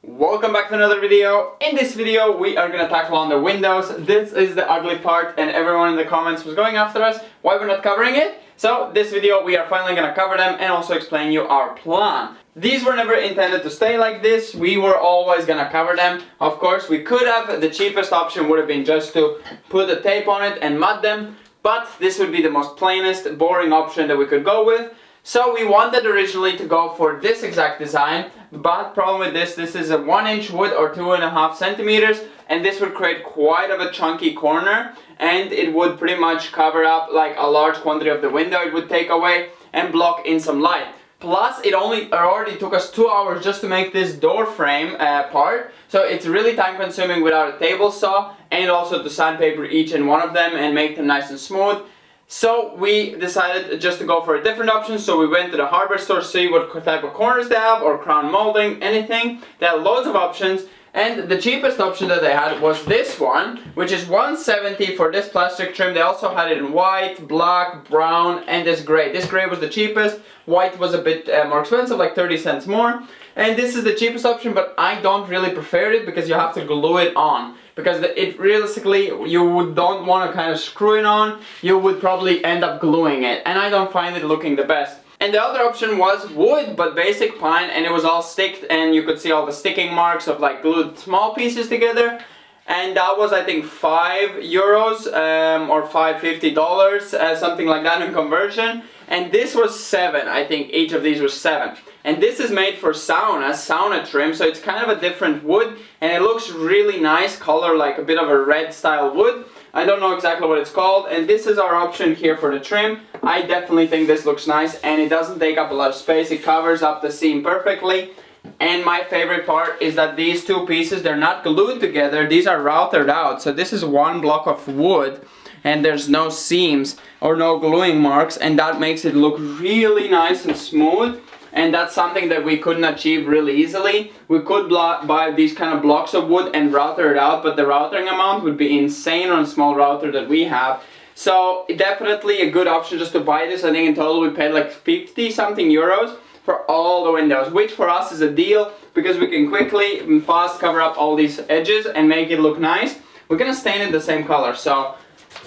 Welcome back to another video. In this video we are gonna tackle on the windows. This is the ugly part and everyone in the comments was going after us why we're not covering it. So this video we are finally gonna cover them and also explain you our plan. These were never intended to stay like this. We were always gonna cover them. Of course we could have, the cheapest option would have been just to put the tape on it and mud them, but this would be the most plainest, boring option that we could go with. So we wanted originally to go for this exact design, but problem with this is a 1-inch wood or 2.5 centimeters, and this would create quite of a chunky corner, and it would pretty much cover up like a large quantity of the window. It would take away and block in some light. Plus it already took us 2 hours just to make this door frame part, so it's really time consuming without a table saw, and also to sandpaper each and one of them and make them nice and smooth. So we decided just to go for a different option. So we went to the hardware store to see what type of corners they have, or crown molding, anything. They had loads of options, and the cheapest option that they had was this one, which is $170 for this plastic trim. They also had it in white, black, brown, and this gray. This gray was the cheapest. White was a bit more expensive, like 30 cents more. And this is the cheapest option, but I don't really prefer it because you have to glue it on. Because it realistically, you don't want to kind of screw it on, you would probably end up gluing it, and I don't find it looking the best. And the other option was wood, but basic pine, and it was all sticked, and you could see all the sticking marks of like glued small pieces together. And that was, I think, €5 or $5.50, something like that in conversion. And this was 7, I think each of these was 7. And this is made for sauna trim, so it's kind of a different wood, and it looks really nice color, like a bit of a red style wood. I don't know exactly what it's called, and this is our option here for the trim. I definitely think this looks nice, and it doesn't take up a lot of space. It covers up the seam perfectly. And my favorite part is that these two pieces, they're not glued together, these are routered out. So this is one block of wood, and there's no seams or no gluing marks, and that makes it look really nice and smooth. And that's something that we couldn't achieve really easily. We could buy these kind of blocks of wood and router it out, but the routering amount would be insane on a small router that we have. So definitely a good option just to buy this. I think in total we paid like 50 something euros for all the windows, which for us is a deal because we can quickly and fast cover up all these edges and make it look nice. We're gonna stain it the same color, so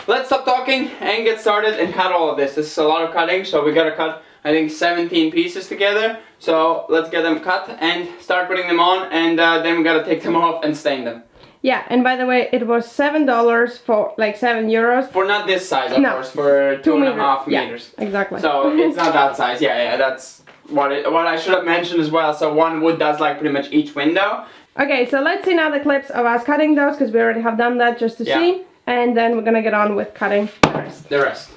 let's stop talking and get started and cut all of this. This is a lot of cutting, so we gotta cut I think 17 pieces together. So let's get them cut and start putting them on, and then we gotta take them off and stain them. Yeah, and by the way, it was $7 for like €7. For not this size, of course, for 2.5 meters. Yeah, exactly. So it's not that size. Yeah, that's what I should have mentioned as well. So one wood does like pretty much each window. Okay, so let's see now the clips of us cutting those, because we already have done that just to see, and then we're gonna get on with cutting the rest.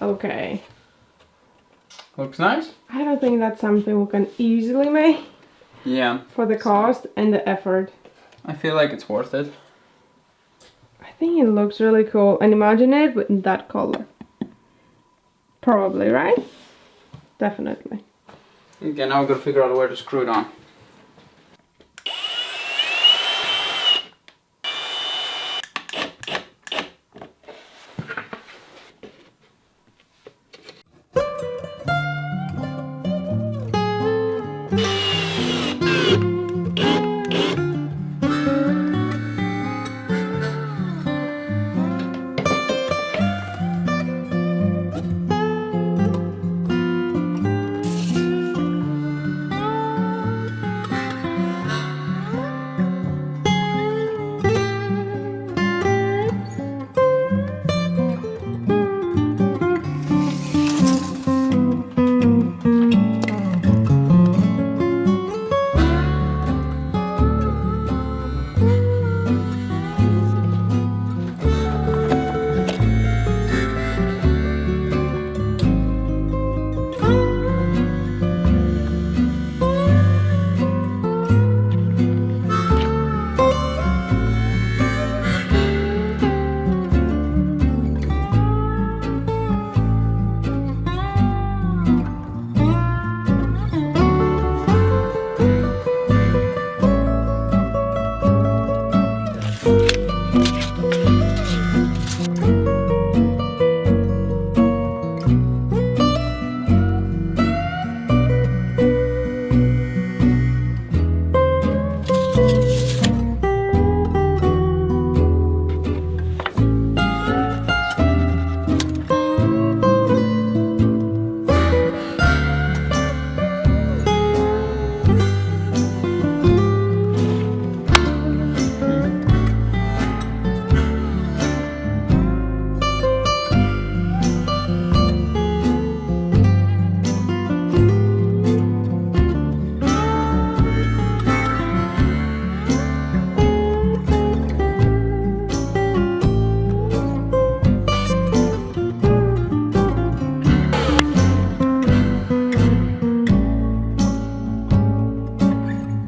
Okay. Looks nice. I don't think that's something we can easily make. Yeah. For the cost and the effort. I feel like it's worth it. I think it looks really cool, and imagine it with that color. Probably, right? Definitely. Okay, now we're gonna figure out where to screw it on.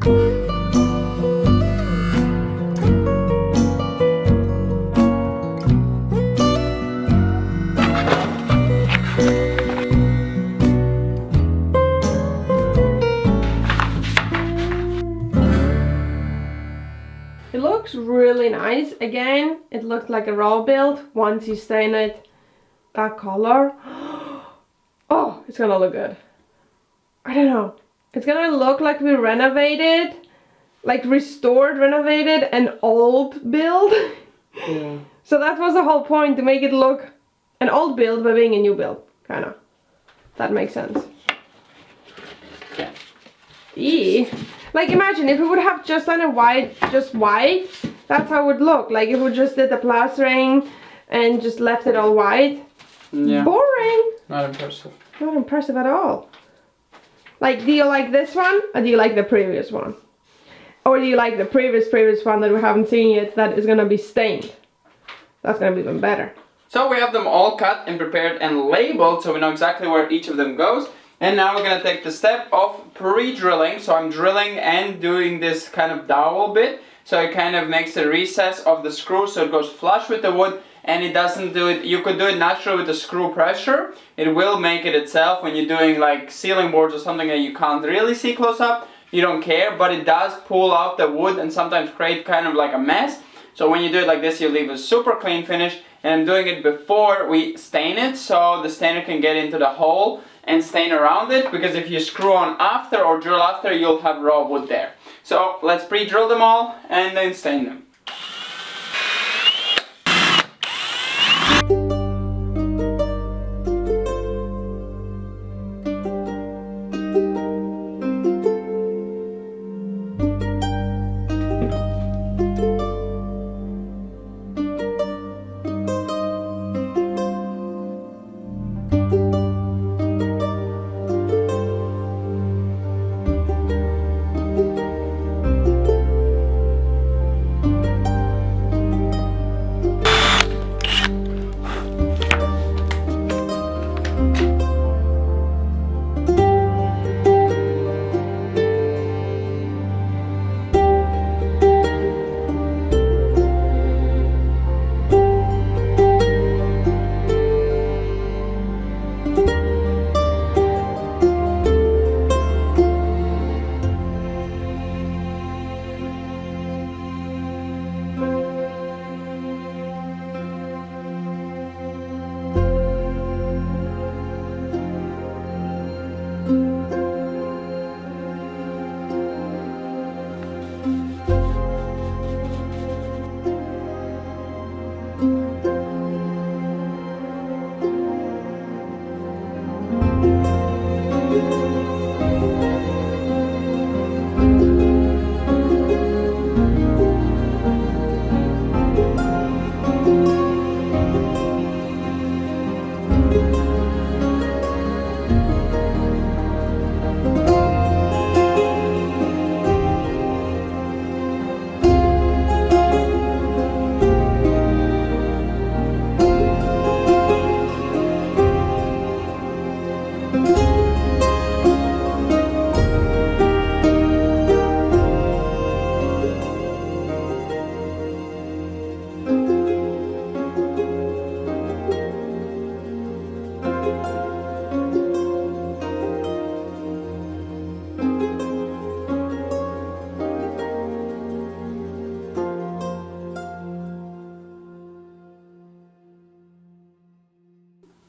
It looks really nice. Again, it looks like a raw build once you stain it that color. Oh, it's gonna look good. I don't know. It's gonna look like we renovated, like restored, renovated an old build. Yeah. So that was the whole point, to make it look an old build by being a new build, kinda. That makes sense. Yeah. Eee. Like imagine if we would have just done a white, just white, that's how it would look. Like if we just did the plastering and just left it all white. Yeah. Boring. Not impressive. Not impressive at all. Like, do you like this one or do you like the previous one? Or do you like the previous one that we haven't seen yet that is gonna be stained? That's gonna be even better. So we have them all cut and prepared and labeled, so we know exactly where each of them goes. And now we're gonna take the step of pre-drilling. So I'm drilling and doing this kind of dowel bit. So it kind of makes the recess of the screw so it goes flush with the wood, and it doesn't do it, you could do it naturally with the screw pressure. It will make it itself when you're doing like ceiling boards or something that you can't really see close up. You don't care, but it does pull out the wood and sometimes create kind of like a mess. So when you do it like this, you leave a super clean finish. And I'm doing it before we stain it, so the stainer can get into the hole and stain around it, because if you screw on after or drill after, you'll have raw wood there. So let's pre-drill them all and then stain them.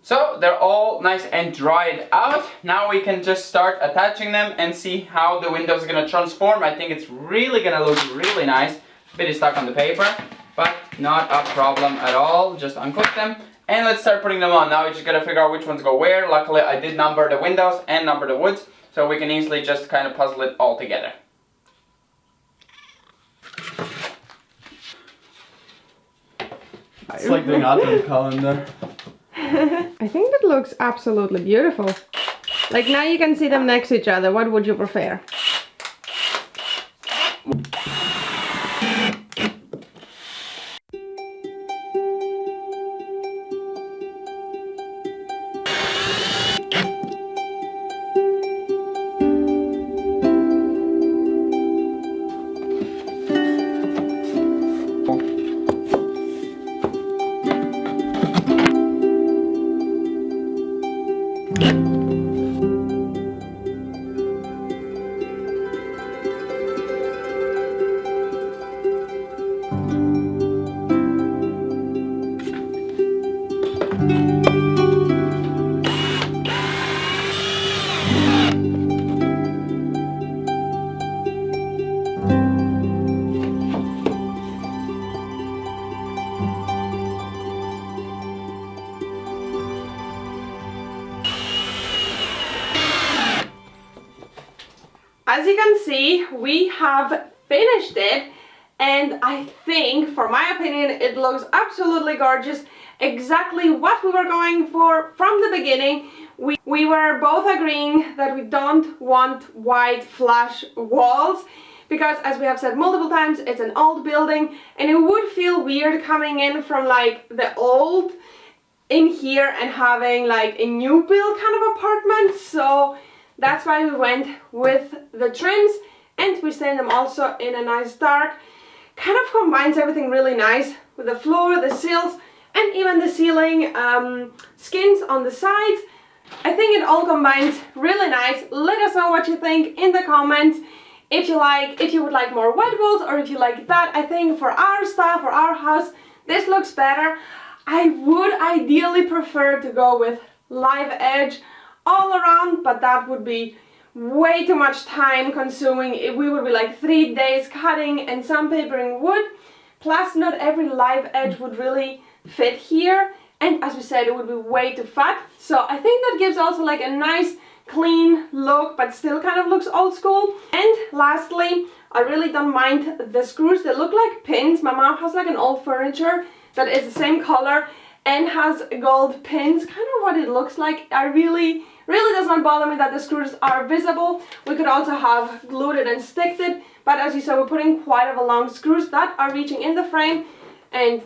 So they're all nice and dried out. Now we can just start attaching them and see how the windows are gonna transform. I think it's really gonna look really nice. A bit is stuck on the paper, but not a problem at all. Just unclip them and let's start putting them on. Now we just gotta figure out which ones go where. Luckily I did number the windows and number the woods, so we can easily just kind of puzzle it all together. It's like doing advent calendar. I think that looks absolutely beautiful. Like now you can see them next to each other. What would you prefer? as you can see, we have finished it, and I think, for my opinion, it looks absolutely gorgeous. Exactly what we were going for from the beginning. We were both agreeing that we don't want white flash walls because, as we have said multiple times, it's an old building and it would feel weird coming in from like the old in here and having like a new build kind of apartment. So that's why we went with the trims, and we stained them also in a nice dark. Kind of combines everything really nice with the floor, the sills, and even the ceiling skins on the sides. I think it all combines really nice. Let us know what you think in the comments. If you would like more white walls, or if you like that. I think for our style, for our house, this looks better. I would ideally prefer to go with live edge all around, but that would be way too much time consuming. We would be like 3 days cutting and sandpapering wood. Plus, not every live edge would really fit here. And as we said, it would be way too fat. So I think that gives also like a nice clean look, but still kind of looks old school. And lastly, I really don't mind the screws. They look like pins. My mom has like an old furniture that is the same color and has gold pins, kind of what it looks like. I really does not bother me that the screws are visible. We could also have glued it and sticked it, but as you saw, we're putting quite a long screws that are reaching in the frame, and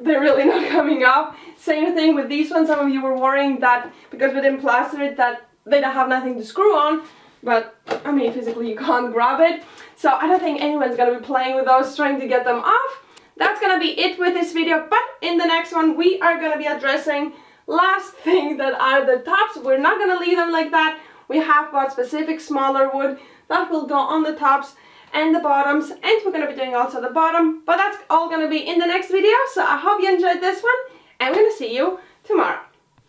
they're really not coming up. Same thing with these ones. Some of you were worrying that because we didn't plaster it that they don't have nothing to screw on, but I mean, physically you can't grab it. So I don't think anyone's gonna be playing with those, trying to get them off. That's gonna be it with this video, but in the next one we are gonna be addressing last thing, that are the tops. We're not gonna leave them like that. We have bought specific smaller wood that will go on the tops and the bottoms, and we're gonna be doing also the bottom, but that's all gonna be in the next video. So I hope you enjoyed this one, and we're gonna see you tomorrow.